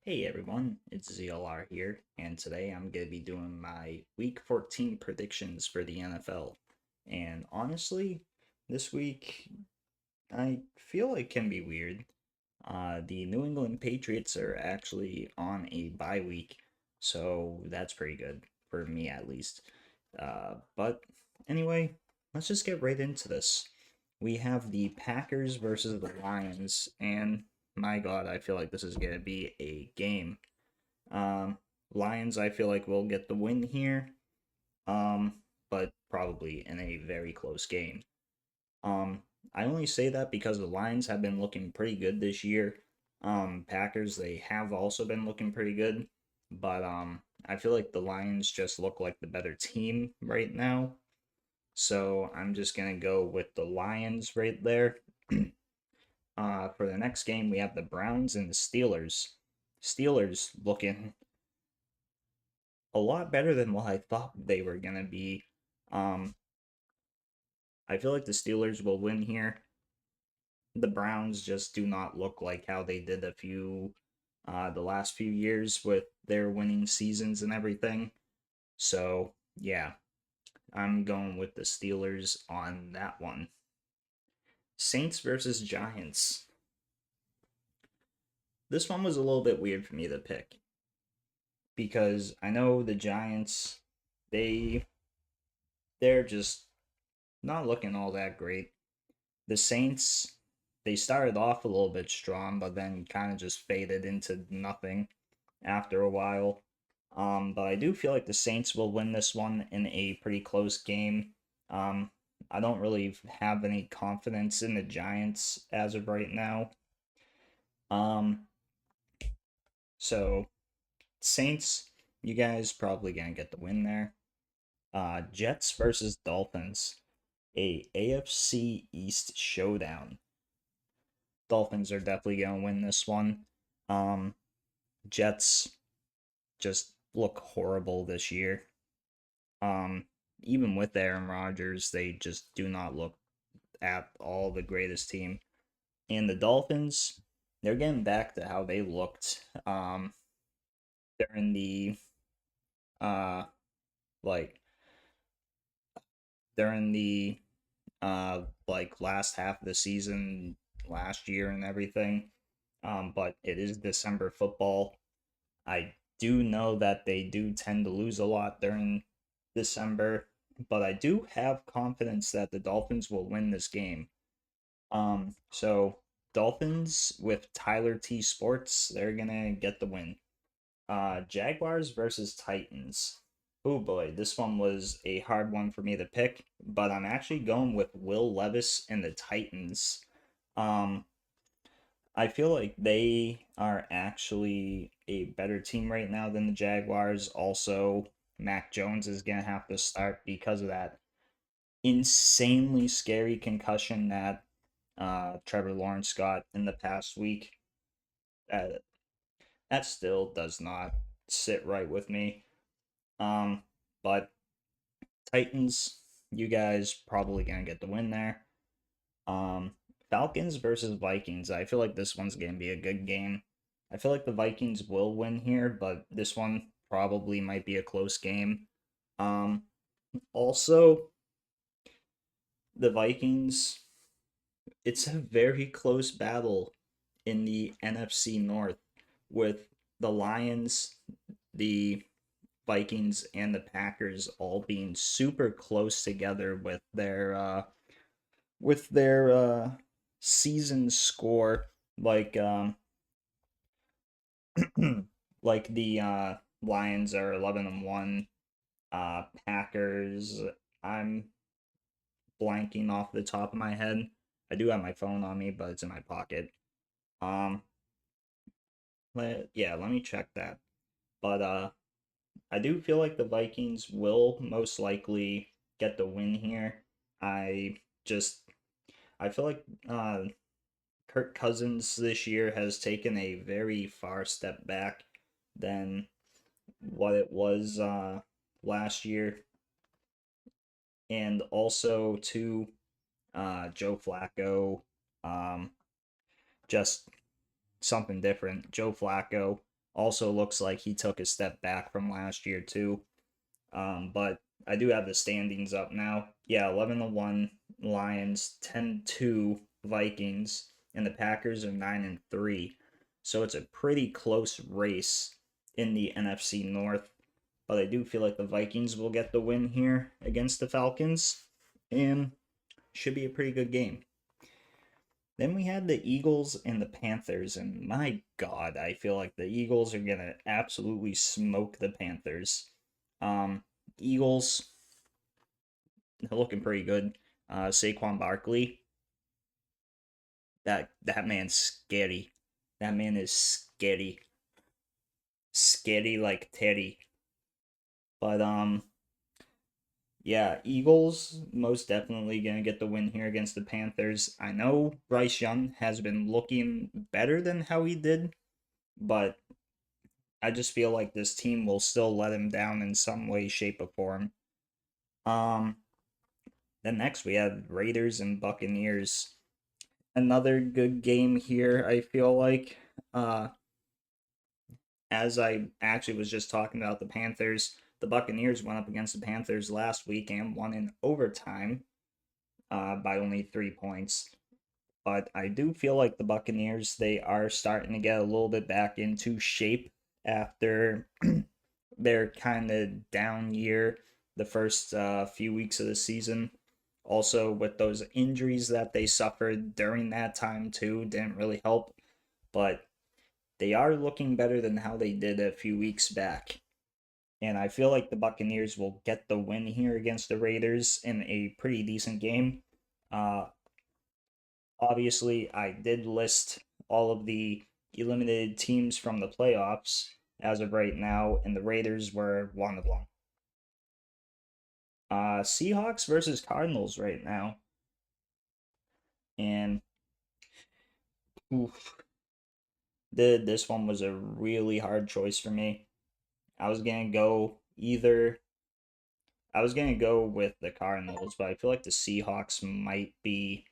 Hey everyone, it's ZLR here, and today I'm going to be doing my Week 14 predictions for the NFL. And honestly, this week I feel it can be weird. The New England Patriots are actually on a bye week, so that's pretty good, for me at least. But anyway, let's just get right into this. We have the Packers versus the Lions, and my God, I feel like this is going to be a game. Um, Lions, I feel like will get the win here, but probably in a very close game. Um, I only say that because the Lions have been looking pretty good this year. Packers, they have also been looking pretty good, but I feel like the Lions just look like the better team right now. So I'm just gonna go with the Lions right there. For the next game, we have the Browns and the Steelers. Steelers looking a lot better than what I thought they were gonna be. Um, I feel like the Steelers will win here. The Browns just do not look like how they did the last few years with their winning seasons and everything. So yeah, I'm going with the Steelers on that one. Saints versus Giants. This one was a little bit weird for me to pick because I know the Giants, they they're just not looking all that great. The Saints, they started off a little bit strong, but then kind of just faded into nothing after a while. But I do feel like the Saints will win this one in a pretty close game. Um, I don't really have any confidence in the Giants as of right now. Um, so Saints, you guys probably gonna get the win there. Jets versus Dolphins, a AFC East showdown. Dolphins are definitely gonna win this one. Um, Jets just look horrible this year. Um, Even with Aaron Rodgers, they just do not look at all the greatest team. And the Dolphins, they're getting back to how they looked during the uh like during the like last half of the season last year and everything. But it is December football. I do know that they do tend to lose a lot during December, but I do have confidence that the Dolphins will win this game. So Dolphins with Tyler T Sports, they're gonna get the win. Jaguars versus Titans. Oh boy, this one was a hard one for me to pick, but I'm actually going with Will Levis and the Titans. Um, I feel like they are actually a better team right now than the Jaguars. Also, Mac Jones is going to have to start because of that insanely scary concussion that Trevor Lawrence got in the past week. Uh, that still does not sit right with me. Um, but Titans, you guys probably going to get the win there. Um, Falcons versus Vikings. I feel like this one's going to be a good game. I feel like the Vikings will win here, but this one probably might be a close game. Um, Also, the Vikings, it's a very close battle in the NFC North with the Lions, the Vikings, and the Packers all being super close together with their season score. Like like the Lions are 11-1. Packers, I'm blanking off the top of my head. I do have my phone on me, but it's in my pocket. Um, yeah, let me check that. But I do feel like the Vikings will most likely get the win here. I just I feel like Kirk Cousins this year has taken a very far step back than what it was last year, and also to Joe Flacco, um, just something different. Joe Flacco also looks like he took a step back from last year too. But I do have the standings up now. Yeah, 11-1 Lions, 10-2 Vikings, and the Packers are 9-3. So it's a pretty close race in the NFC North. But I do feel like the Vikings will get the win here against the Falcons, and should be a pretty good game. Then we had the Eagles and the Panthers, and my God, I feel like the Eagles are gonna absolutely smoke the Panthers. Um, Eagles, they're looking pretty good. Saquon Barkley, that man's scary. That man is scary, scary like Teddy. But yeah, Eagles most definitely gonna get the win here against the Panthers. I know Bryce Young has been looking better than how he did, but I just feel like this team will still let him down in some way, shape, or form. Um, then next we have Raiders and Buccaneers. Another good game here, I feel like. Uh, as I actually was just talking about the Panthers, the Buccaneers went up against the Panthers last week and won in overtime by only 3 points. But I do feel like the Buccaneers, they are starting to get a little bit back into shape after their kind of down year the first few weeks of the season. Also, with those injuries that they suffered during that time, too, didn't really help. But they are looking better than how they did a few weeks back. And I feel like the Buccaneers will get the win here against the Raiders in a pretty decent game. Uh, Obviously, I did list all of the eliminated teams from the playoffs as of right now, and the Raiders were one of them. Seahawks versus Cardinals right now, and oof, this one was a really hard choice for me. I was gonna go either. I was gonna go with the Cardinals, but I feel like the Seahawks might be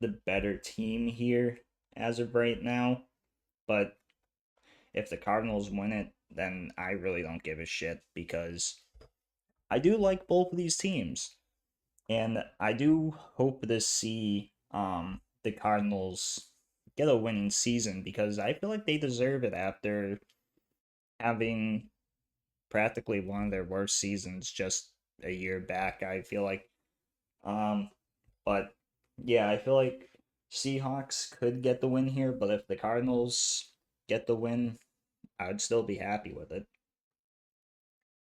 the better team here as of right now. But if the Cardinals win it, then I really don't give a shit because I do like both of these teams. And I do hope to see the Cardinals get a winning season because I feel like they deserve it after having practically one of their worst seasons just a year back. I feel like um but yeah, I feel like Seahawks could get the win here, but if the Cardinals get the win, I'd still be happy with it.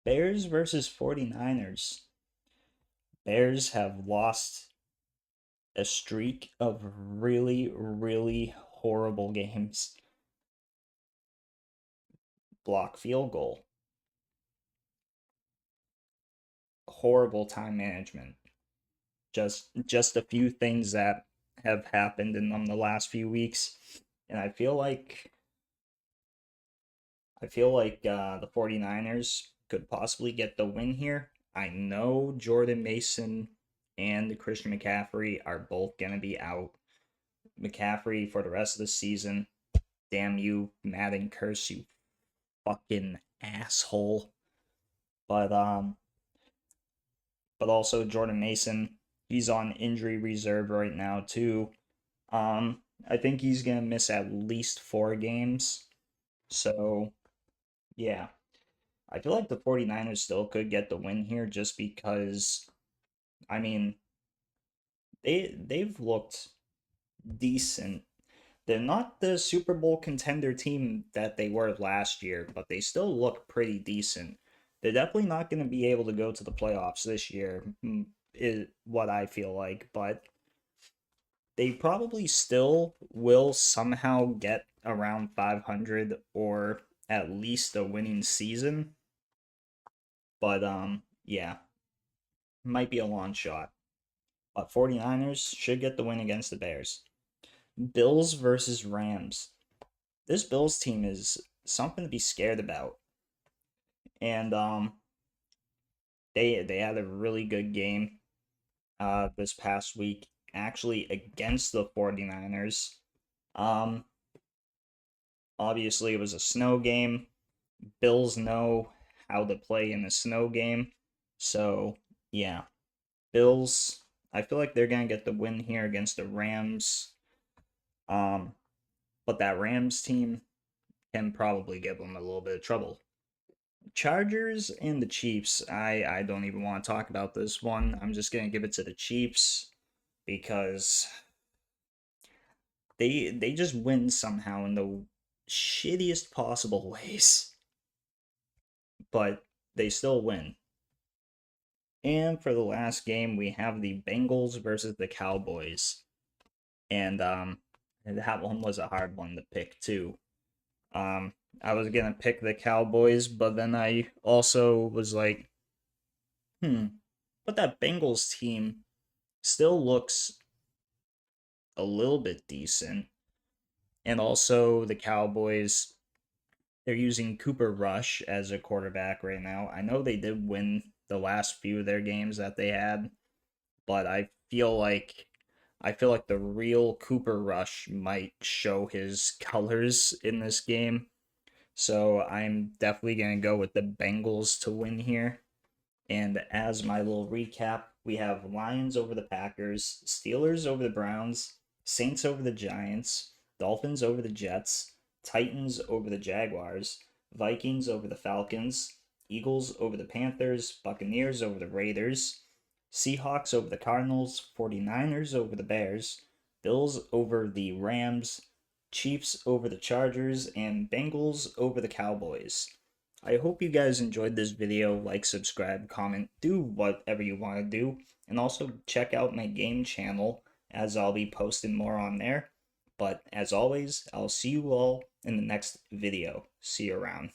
Bears versus 49ers. Bears have lost a streak of really, really horrible games. Block field goal. Horrible time management. Just a few things that have happened in them the last few weeks. And I feel like the 49ers could possibly get the win here. I know Jordan Mason and Christian McCaffrey are both going to be out. McCaffrey for the rest of the season. Damn you, Madden curse, you fucking asshole. But but also Jordan Mason, he's on injury reserve right now too. I think he's gonna miss at least 4 games. So yeah. I feel like the 49ers still could get the win here just because I mean they've looked decent. They're not the Super Bowl contender team that they were last year, but they still look pretty decent. They're definitely not going to be able to go to the playoffs this year, is what I feel like, but they probably still will somehow get around 500 or at least a winning season. But yeah, might be a long shot. But 49ers should get the win against the Bears. Bills versus Rams. This Bills team is something to be scared about. And they had a really good game this past week actually against the 49ers. Um Obviously, it was a snow game. Bills know how to play in a snow game. So, yeah. Bills, I feel like they're going to get the win here against the Rams. Um, but that Rams team can probably give them a little bit of trouble. Chargers and the Chiefs, I don't even want to talk about this one. I'm just going to give it to the Chiefs because they just win somehow in the shittiest possible ways, but they still win. And for the last game, we have the Bengals versus the Cowboys. And that one was a hard one to pick too. Um I was gonna pick the Cowboys, but then I also was like, but that Bengals team still looks a little bit decent. And also the Cowboys, they're using Cooper Rush as a quarterback right now. I know they did win the last few of their games that they had, but I feel like the real Cooper Rush might show his colors in this game. So I'm definitely going to go with the Bengals to win here. And as my little recap, we have Lions over the Packers, Steelers over the Browns, Saints over the Giants, Dolphins over the Jets, Titans over the Jaguars, Vikings over the Falcons, Eagles over the Panthers, Buccaneers over the Raiders, Seahawks over the Cardinals, 49ers over the Bears, Bills over the Rams, Chiefs over the Chargers, and Bengals over the Cowboys. I hope you guys enjoyed this video. Like, subscribe, comment, do whatever you want to do. And also check out my game channel as I'll be posting more on there. But as always, I'll see you all in the next video. See you around.